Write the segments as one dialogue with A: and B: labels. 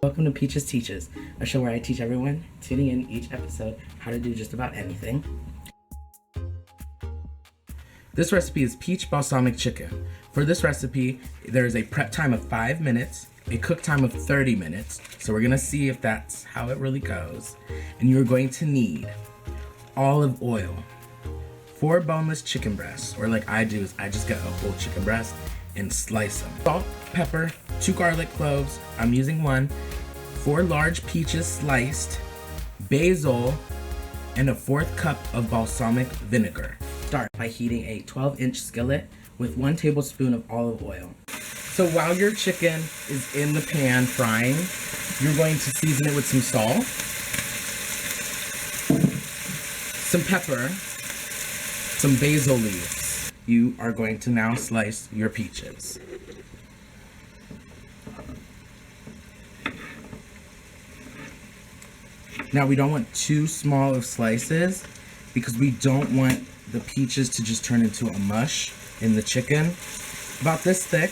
A: Welcome to Peaches Teaches, a show where I teach everyone tuning in each episode how to do just about anything. This recipe is peach balsamic chicken. For this recipe, there is a prep time of 5 minutes, a cook time of 30 minutes, so we're gonna see if that's how it really goes. And you're going to need olive oil, 4 boneless chicken breasts, or like I do is I just get a whole chicken breast and slice them. Salt, pepper, 2 garlic cloves, I'm using 1, 4 large peaches sliced, basil, and a 1/4 cup of balsamic vinegar. Start by heating a 12-inch skillet with 1 tablespoon of olive oil. So while your chicken is in the pan frying, you're going to season it with some salt, some pepper, some basil leaves. You are going to now slice your peaches. Now we don't want too small of slices because we don't want the peaches to just turn into a mush in the chicken. About this thick.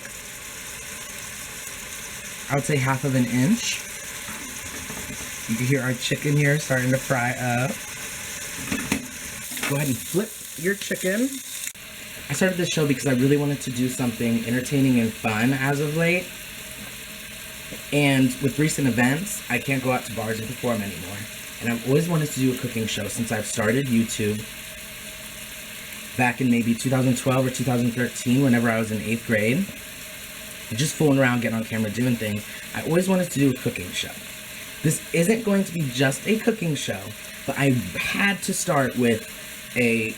A: I would say 1/2 inch. You can hear our chicken here starting to fry up. Go ahead and flip your chicken. I started this show because I really wanted to do something entertaining and fun as of late. And with recent events, I can't go out to bars and perform anymore. And I've always wanted to do a cooking show since I've started YouTube back in maybe 2012 or 2013, whenever I was in 8th grade. Just fooling around, getting on camera, doing things. I always wanted to do a cooking show. This isn't going to be just a cooking show, but I had to start with a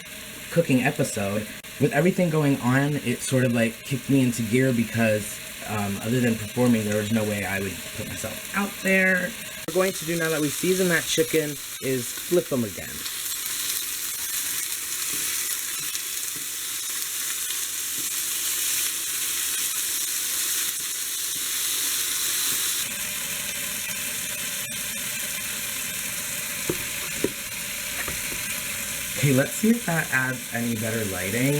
A: cooking episode. With everything going on, it sort of like kicked me into gear because other than performing, there was no way I would put myself out there. What we're going to do now that we season that chicken is flip them again. Okay, let's see if that adds any better lighting.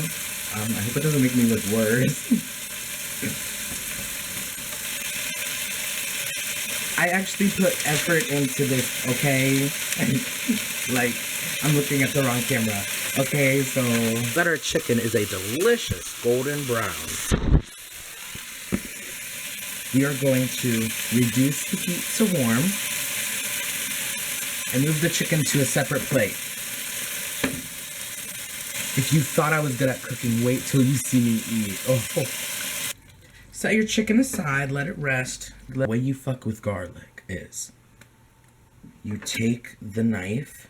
A: I hope it doesn't make me look worse. I actually put effort into this, okay? Like, I'm looking at the wrong camera. Okay, so that our chicken is a delicious golden brown. We are going to reduce the heat to warm and move the chicken to a separate plate. If you thought I was good at cooking, wait till you see me eat. Oh. Set your chicken aside, let it rest. The way you fuck with garlic is you take the knife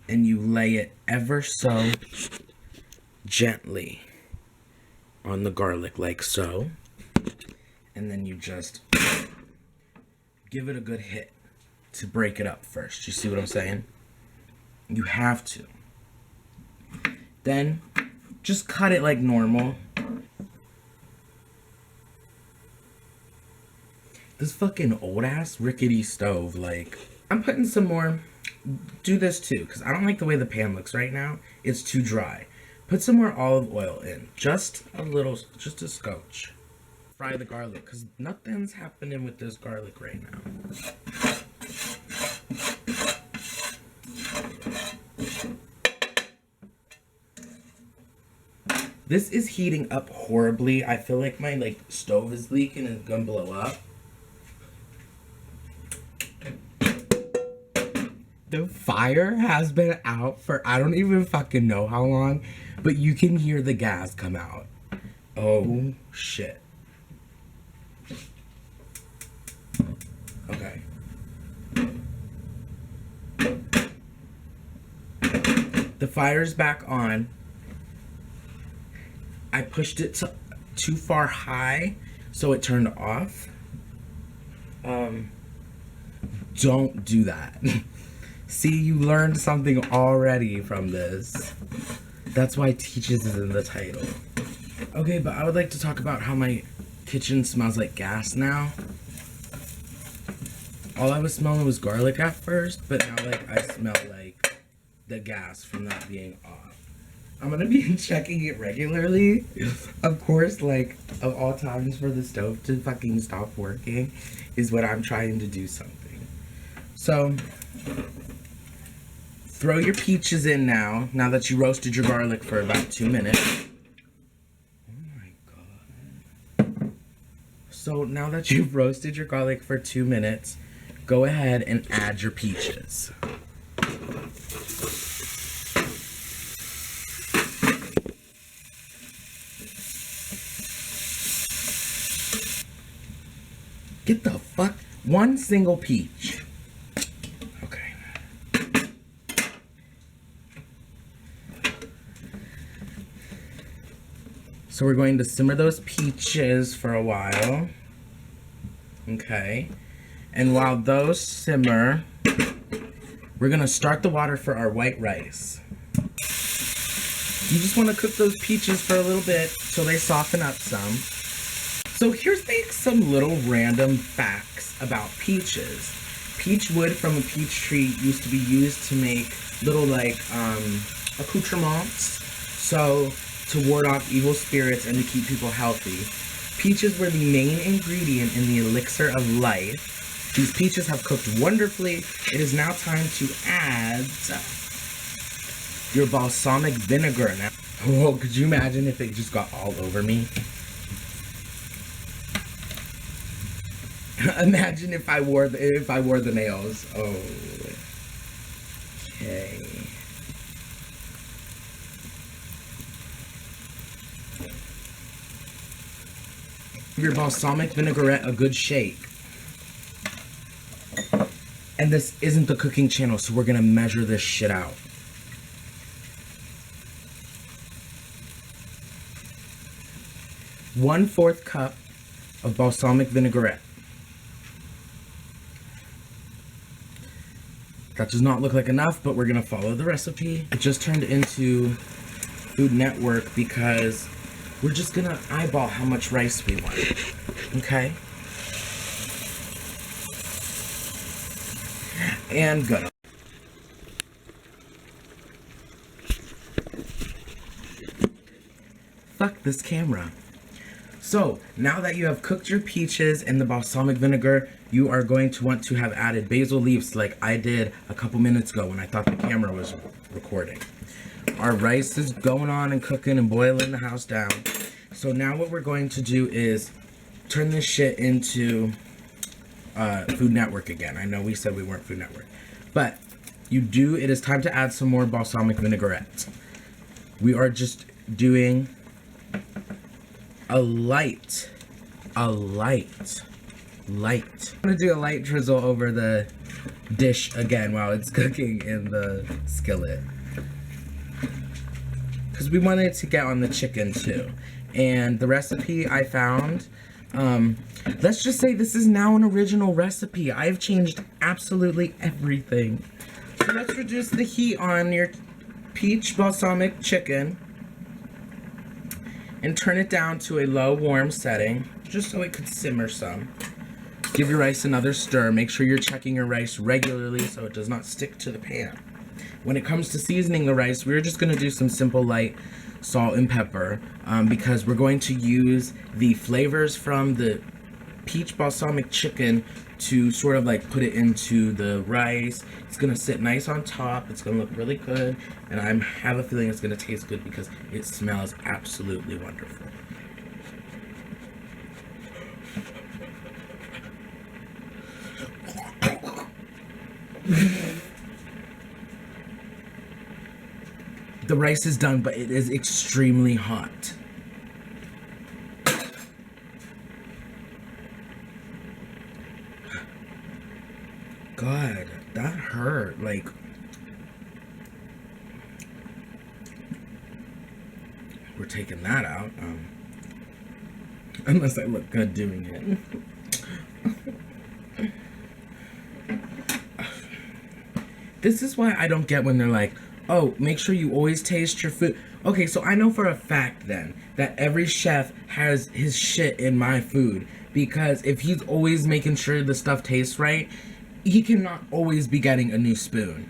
A: and you lay it ever so gently on the garlic, like so. And then you just give it a good hit to break it up first. You see what I'm saying? You have to. Then, just cut it like normal. This fucking old-ass rickety stove, like... I'm putting some more... Do this too, because I don't like the way the pan looks right now. It's too dry. Put some more olive oil in. Just a little, just a scotch. Fry the garlic, because nothing's happening with this garlic right now. This is heating up horribly. I feel like my stove is leaking and it's gonna blow up. The fire has been out for I don't even fucking know how long, but you can hear the gas come out. Oh shit. Okay. The fire's back on. I pushed it too far high, so it turned off. Don't do that. See, you learned something already from this. That's why Teaches is in the title. Okay, but I would like to talk about how my kitchen smells like gas now. All I was smelling was garlic at first, but now I smell like the gas from that being off. I'm gonna be checking it regularly. Of course, like, of all times for the stove to fucking stop working is when I'm trying to do something. So, throw your peaches in now that you roasted your garlic for about 2 minutes. Oh my god. So, now that you've roasted your garlic for 2 minutes, go ahead and add your peaches. Get the fuck? One single peach. Okay. So we're going to simmer those peaches for a while. Okay. And while those simmer, we're gonna start the water for our white rice. You just wanna cook those peaches for a little bit till they soften up some. So here's like some little random facts about peaches. Peach wood from a peach tree used to be used to make little like accoutrements. So to ward off evil spirits and to keep people healthy. Peaches were the main ingredient in the elixir of life. These peaches have cooked wonderfully. It is now time to add your balsamic vinegar. Now, oh, could you imagine if it just got all over me? Imagine if I wore the nails. Oh. Okay. Give your balsamic vinaigrette a good shake. And this isn't the cooking channel, so we're gonna measure this shit out. One-fourth cup of balsamic vinaigrette. That does not look like enough, but we're gonna follow the recipe. It just turned into Food Network because we're just gonna eyeball how much rice we want, okay? And go. Fuck this camera. So, now that you have cooked your peaches in the balsamic vinegar, you are going to want to have added basil leaves like I did a couple minutes ago when I thought the camera was recording. Our rice is going on and cooking and boiling the house down. So now what we're going to do is turn this shit into Food Network again. I know we said we weren't Food Network. But it is time to add some more balsamic vinaigrette. We are just doing a light. I'm gonna do a light drizzle over the dish again while it's cooking in the skillet. Because we wanted to get on the chicken too. And the recipe I found, let's just say this is now an original recipe. I've changed absolutely everything. So let's reduce the heat on your peach balsamic chicken and turn it down to a low warm setting, just so it could simmer some. Give your rice another stir. Make sure you're checking your rice regularly so it does not stick to the pan. When it comes to seasoning the rice, we're just gonna do some simple light salt and pepper because we're going to use the flavors from the peach balsamic chicken to sort of like put it into the rice. It's gonna sit nice on top. It's gonna look really good, and I have a feeling it's gonna taste good because it smells absolutely wonderful. The rice is done, but it is extremely hot. God, that hurt. Like, we're taking that out. Unless I look good doing it. This is why I don't get when they're like, oh, make sure you always taste your food. Okay, so I know for a fact then that every chef has his shit in my food, because if he's always making sure the stuff tastes right, he cannot always be getting a new spoon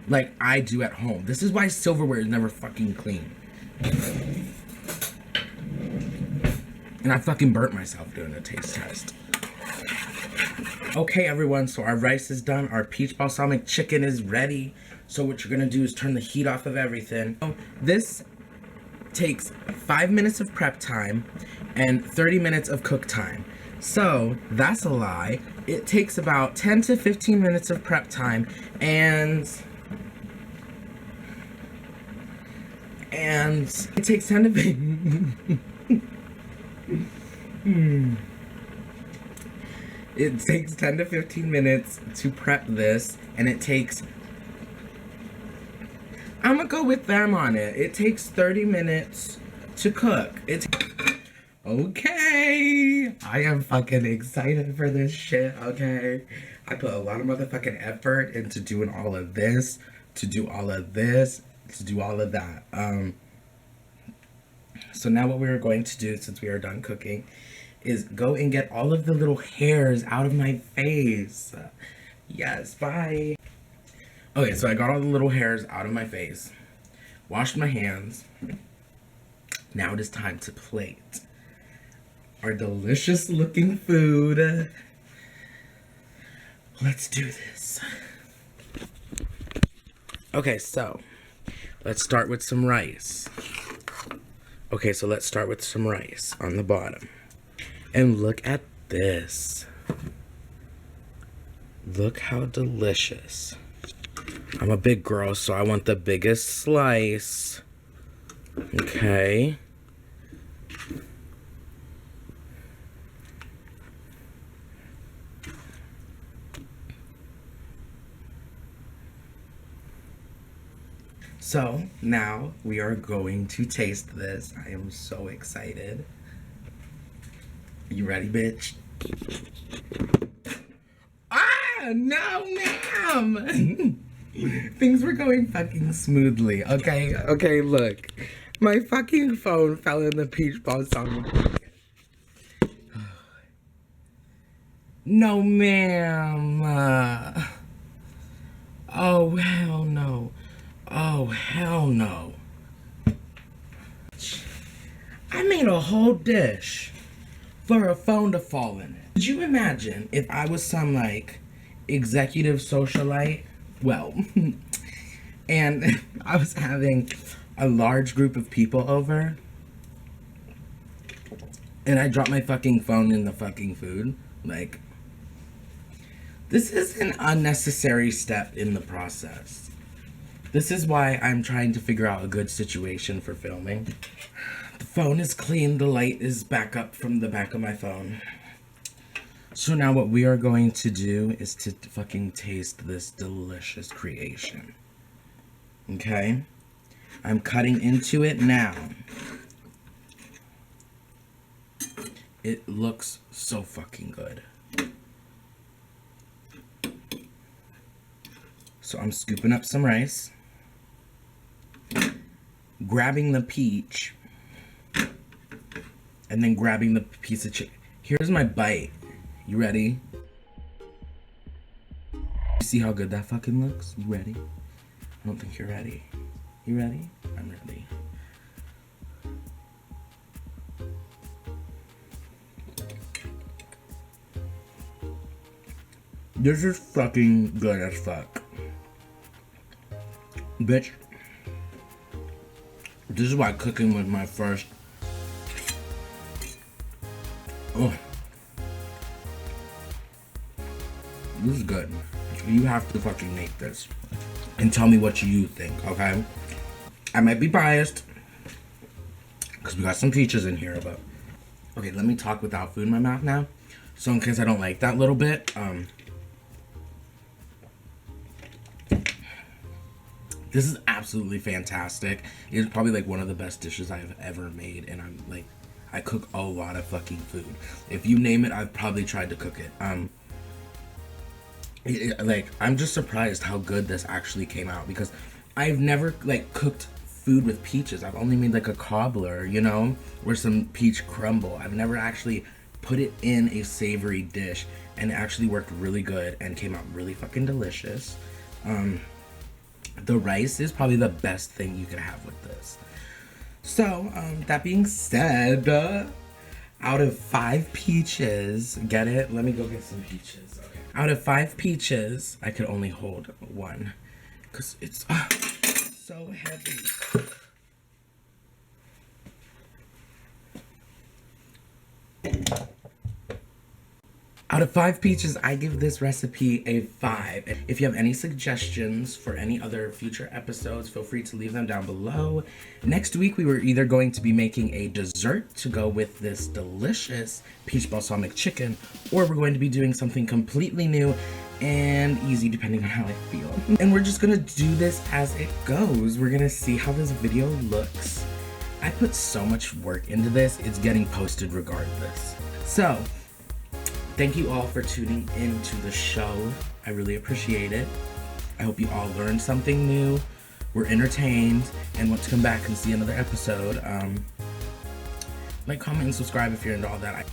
A: like I do at home. This is why silverware is never fucking clean. And I fucking burnt myself doing a taste test. Okay, everyone, so our rice is done. Our peach balsamic chicken is ready. So what you're gonna do is turn the heat off of everything. This takes 5 minutes of prep time and 30 minutes of cook time. So that's a lie. It takes about 10 to 15 minutes of prep time and it takes 10 to It takes 10 to 15 minutes to prep this, and it takes, I'm gonna go with them on it. It takes 30 minutes to cook. Okay. I am fucking excited for this shit, okay? I put a lot of motherfucking effort into doing all of this, to do all of this, to do all of that. So now what we're going to do, since we are done cooking, is go and get all of the little hairs out of my face. Yes, bye. Okay, so I got all the little hairs out of my face, washed my hands. Now it is time to plate our delicious looking food. Let's do this. Okay, so let's start with some rice. Okay, so let's start with some rice on the bottom. And look at this. Look how delicious. I'm a big girl, so I want the biggest slice. Okay. So now we are going to taste this. I am so excited. You ready, bitch? Ah, no, ma'am. Things were going fucking smoothly. Okay, okay, look. My fucking phone fell in the peach balsamic. No, ma'am. Oh, hell no. Oh, hell no. I made a whole dish for a phone to fall in it. Could you imagine if I was some, like, executive socialite? Well, and I was having a large group of people over, and I dropped my fucking phone in the fucking food. Like, this is an unnecessary step in the process. This is why I'm trying to figure out a good situation for filming. The phone is clean, the light is back up from the back of my phone. So now what we are going to do is to fucking taste this delicious creation. Okay? I'm cutting into it now. It looks so fucking good. So I'm scooping up some rice, grabbing the peach, and then grabbing the piece of chicken. Here's my bite. You ready? You see how good that fucking looks? You ready? I don't think you're ready. You ready? I'm ready. This is fucking good as fuck. Bitch. This is why cooking was my first. Oh. This is good. You have to fucking make this. And tell me what you think, okay? I might be biased. Because we got some peaches in here, but. Okay, let me talk without food in my mouth now. So in case I don't like that little bit, this is absolutely fantastic. It's probably like one of the best dishes I have ever made, and I'm like, I cook a lot of fucking food. If you name it, I've probably tried to cook it. Like, I'm just surprised how good this actually came out, because I've never like cooked food with peaches. I've only made like a cobbler, you know, or some peach crumble. I've never actually put it in a savory dish, and it actually worked really good and came out really fucking delicious. The rice is probably the best thing you can have with this. So, that being said, out of 5 peaches, get it? Let me go get some peaches. Okay. Out of 5 peaches, I could only hold 1 because it's so heavy. Out of 5 peaches, I give this recipe a 5. If you have any suggestions for any other future episodes, feel free to leave them down below. Next week, we were either going to be making a dessert to go with this delicious peach balsamic chicken, or we're going to be doing something completely new and easy depending on how I feel. And we're just gonna do this as it goes. We're gonna see how this video looks. I put so much work into this, it's getting posted regardless. So, thank you all for tuning into the show. I really appreciate it. I hope you all learned something new, were entertained, and want to come back and see another episode. Like, comment, and subscribe if you're into all that.